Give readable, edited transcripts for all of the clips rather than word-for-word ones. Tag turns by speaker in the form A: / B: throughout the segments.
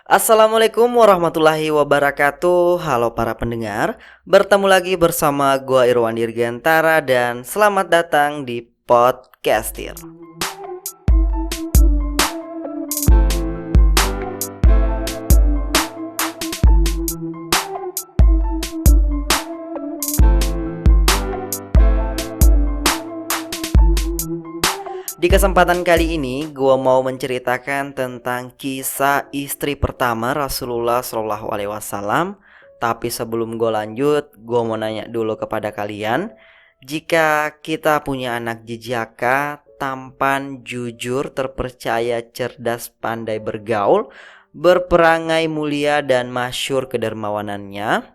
A: Assalamualaikum warahmatullahi wabarakatuh. Halo para pendengar, bertemu lagi bersama gua Irwan Dirgantara dan selamat datang di Podcastir. Di kesempatan kali ini, gua mau menceritakan tentang kisah istri pertama Rasulullah SAW. Tapi sebelum gue lanjut, gue mau nanya dulu kepada kalian, jika kita punya anak jejaka, tampan, jujur, terpercaya, cerdas, pandai bergaul, berperangai mulia dan masyhur kedermawanannya,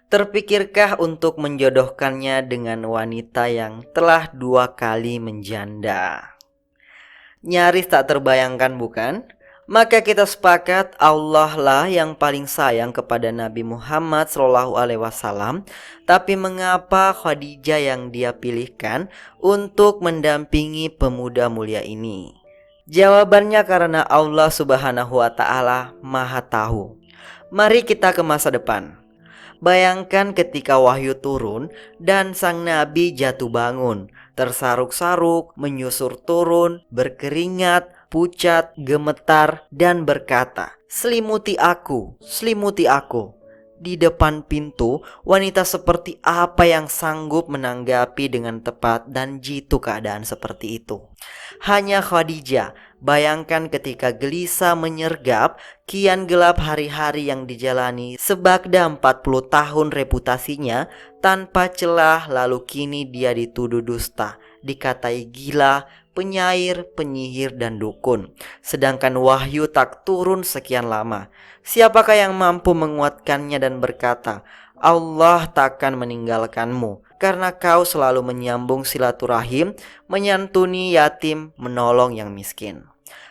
A: terpikirkah untuk menjodohkannya dengan wanita yang telah 2 kali menjanda? Nyaris tak terbayangkan bukan? Maka kita sepakat Allah lah yang paling sayang kepada Nabi Muhammad SAW. Tapi mengapa Khadijah yang dia pilihkan untuk mendampingi pemuda mulia ini? Jawabannya karena Allah Subhanahu wa Ta'ala Maha Tahu. Mari kita ke masa depan. Bayangkan ketika wahyu turun dan sang nabi jatuh bangun, tersaruk-saruk, menyusur turun, berkeringat, pucat, gemetar, dan berkata, selimuti aku. Di depan pintu, wanita seperti apa yang sanggup menanggapi dengan tepat dan jitu keadaan seperti itu? Hanya Khadijah. Bayangkan ketika gelisah menyergap, kian gelap hari-hari yang dijalani sebagda 40 tahun reputasinya tanpa celah, lalu kini dia dituduh dusta, dikatai gila, penyair, penyihir, dan dukun. Sedangkan wahyu tak turun sekian lama. Siapakah yang mampu menguatkannya dan berkata, Allah takkan meninggalkanmu, karena kau selalu menyambung silaturahim, menyantuni yatim, menolong yang miskin.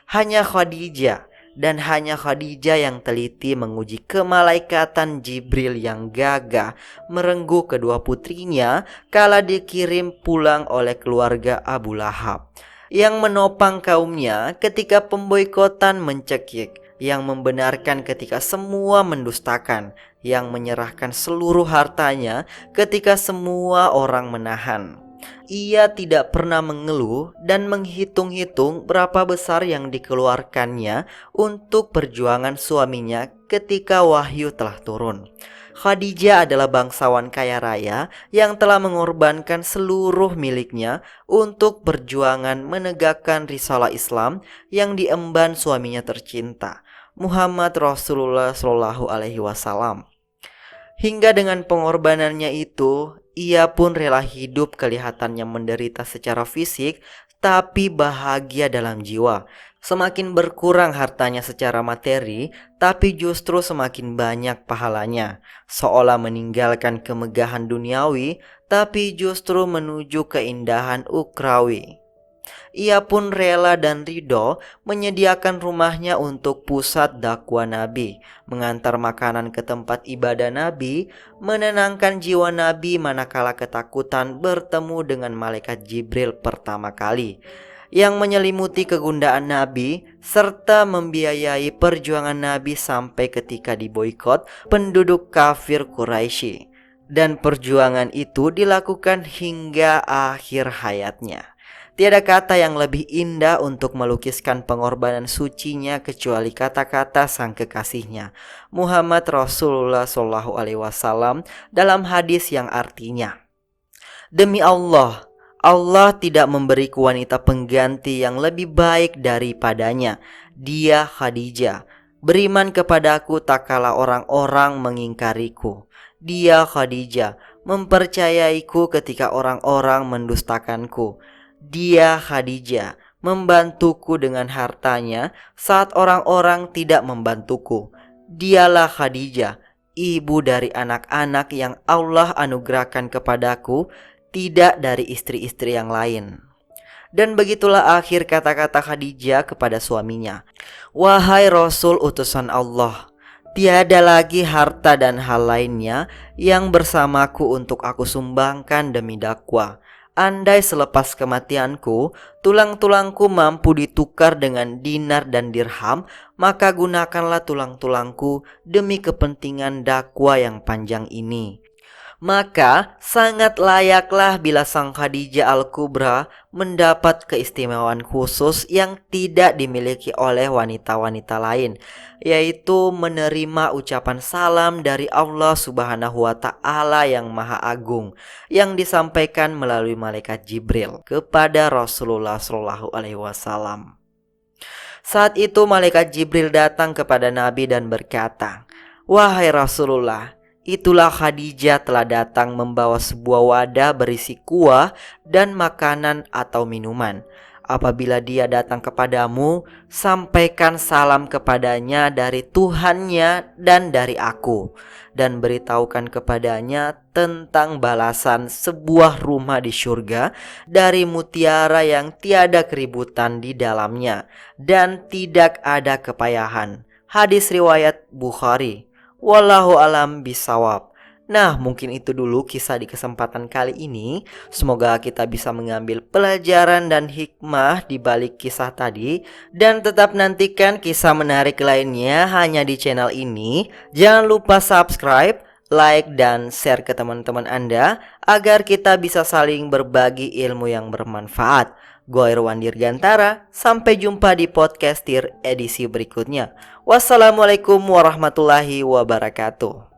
A: Hanya Khadijah, dan hanya Khadijah yang teliti menguji kemalaikatan Jibril yang gagah merengkuh kedua putrinya kala dikirim pulang oleh keluarga Abu Lahab, yang menopang kaumnya ketika pemboikotan mencekik, yang membenarkan ketika semua mendustakan, yang menyerahkan seluruh hartanya ketika semua orang menahan. Ia tidak pernah mengeluh dan menghitung-hitung berapa besar yang dikeluarkannya untuk perjuangan suaminya ketika wahyu telah turun. Khadijah adalah bangsawan kaya raya yang telah mengorbankan seluruh miliknya untuk perjuangan menegakkan risalah Islam yang diemban suaminya tercinta, Muhammad Rasulullah SAW. Hingga dengan pengorbanannya itu, ia pun rela hidup kelihatannya menderita secara fisik, tapi bahagia dalam jiwa. Semakin berkurang hartanya secara materi, tapi justru semakin banyak pahalanya. Seolah meninggalkan kemegahan duniawi, tapi justru menuju keindahan ukrawi. Ia pun rela dan ridho menyediakan rumahnya untuk pusat dakwah Nabi, mengantar makanan ke tempat ibadah Nabi, menenangkan jiwa Nabi manakala ketakutan bertemu dengan malaikat Jibril pertama kali, yang menyelimuti kegundaan Nabi, serta membiayai perjuangan Nabi sampai ketika diboikot penduduk kafir Quraisy. Dan perjuangan itu dilakukan hingga akhir hayatnya. Tiada kata yang lebih indah untuk melukiskan pengorbanan sucinya kecuali kata-kata sang kekasihnya, Muhammad Rasulullah SAW, dalam hadis yang artinya, demi Allah, Allah tidak memberiku wanita pengganti yang lebih baik daripadanya. Dia Khadijah, beriman kepadaku tak kala orang-orang mengingkariku. Dia Khadijah, mempercayaiku ketika orang-orang mendustakanku. Dia Khadijah, membantuku dengan hartanya saat orang-orang tidak membantuku. Dialah Khadijah, ibu dari anak-anak yang Allah anugerahkan kepadaku, tidak dari istri-istri yang lain. Dan begitulah akhir kata-kata Khadijah kepada suaminya. Wahai Rasul utusan Allah, tiada lagi harta dan hal lainnya yang bersamaku untuk aku sumbangkan demi dakwah. andai selepas kematianku, tulang-tulangku mampu ditukar dengan dinar dan dirham, maka gunakanlah tulang-tulangku demi kepentingan dakwah yang panjang ini. Maka sangat layaklah bila Sang Khadijah Al-Kubra mendapat keistimewaan khusus yang tidak dimiliki oleh wanita-wanita lain, yaitu menerima ucapan salam dari Allah Subhanahu wa Ta'ala yang Maha Agung yang disampaikan melalui malaikat Jibril kepada Rasulullah SAW. Saat itu malaikat Jibril datang kepada Nabi dan berkata, "Wahai Rasulullah, itulah Khadijah telah datang membawa sebuah wadah berisi kuah dan makanan atau minuman. Apabila dia datang kepadamu, sampaikan salam kepadanya dari Tuhannya dan dari aku, dan beritahukan kepadanya tentang balasan sebuah rumah di surga dari mutiara yang tiada keributan di dalamnya dan tidak ada kepayahan." Hadis riwayat Bukhari. Wallahu alam bisawab. Nah, mungkin itu dulu kisah di kesempatan kali ini. Semoga kita bisa mengambil pelajaran dan hikmah di balik kisah tadi. Dan tetap nantikan kisah menarik lainnya hanya di channel ini. Jangan lupa subscribe, like, dan share ke teman-teman Anda agar kita bisa saling berbagi ilmu yang bermanfaat. Gua Irwan Dirgantara, sampai jumpa di Podcastir edisi berikutnya. Wassalamualaikum warahmatullahi wabarakatuh.